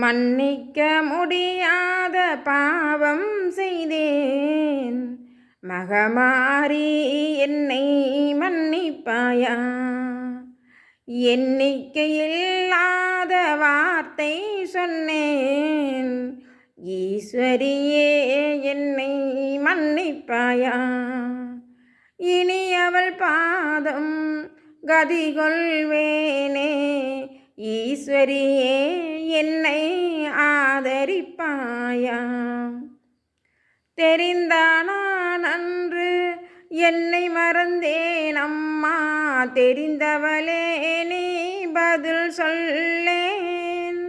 மன்னிக்க முடியாத பாவம் செய்தேன், மகமாரி என்னை மன்னிப்பாயா. எண்ணிக்கையில்லாத வார்த்தை சொன்னேன், ஈஸ்வரியே என்னை மன்னிப்பாயா. இனி அவள் பாதம் கதிகொள்வேனே, ஈஸ்வரியே என்னை ஆதரிப்பாயா. தெரிந்தானான் அன்று என்னை மறந்தேன் அம்மா, தெரிந்தவளே நீ பதில் சொல்லேன்.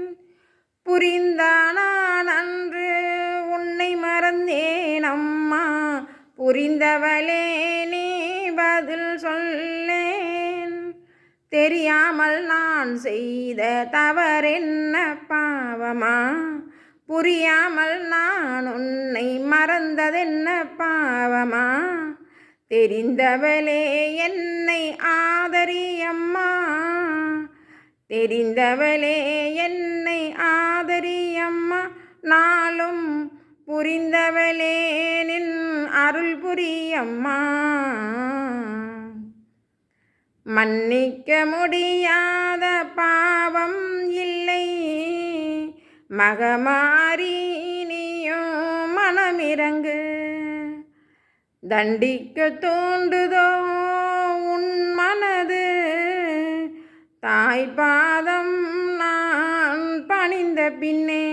புரிந்தானான் அன்று உன்னை மறந்தேன் அம்மா, புரிந்தவளே நீ பதில் சொல்லேன். தெரியாமல் நான் செய்த தவறென்ன பாவமா, புரியாமல் நான் உன்னை மறந்ததென்ன பாவமா. தெரிந்தவளே என்னை ஆதரியம்மா, தெரிந்தவளே என்னை ஆதரியம்மா. நாளும் புரிந்தவளே நின் அருள் புரியம்மா. மன்னிக்க முடியாத பாவம் இல்லை, மகமாரி நீயோ மனமிரங்கு. தண்டிக்க தூண்டுதோ உன் மனது, தாய் பாதம் நான் பணிந்த பின்னே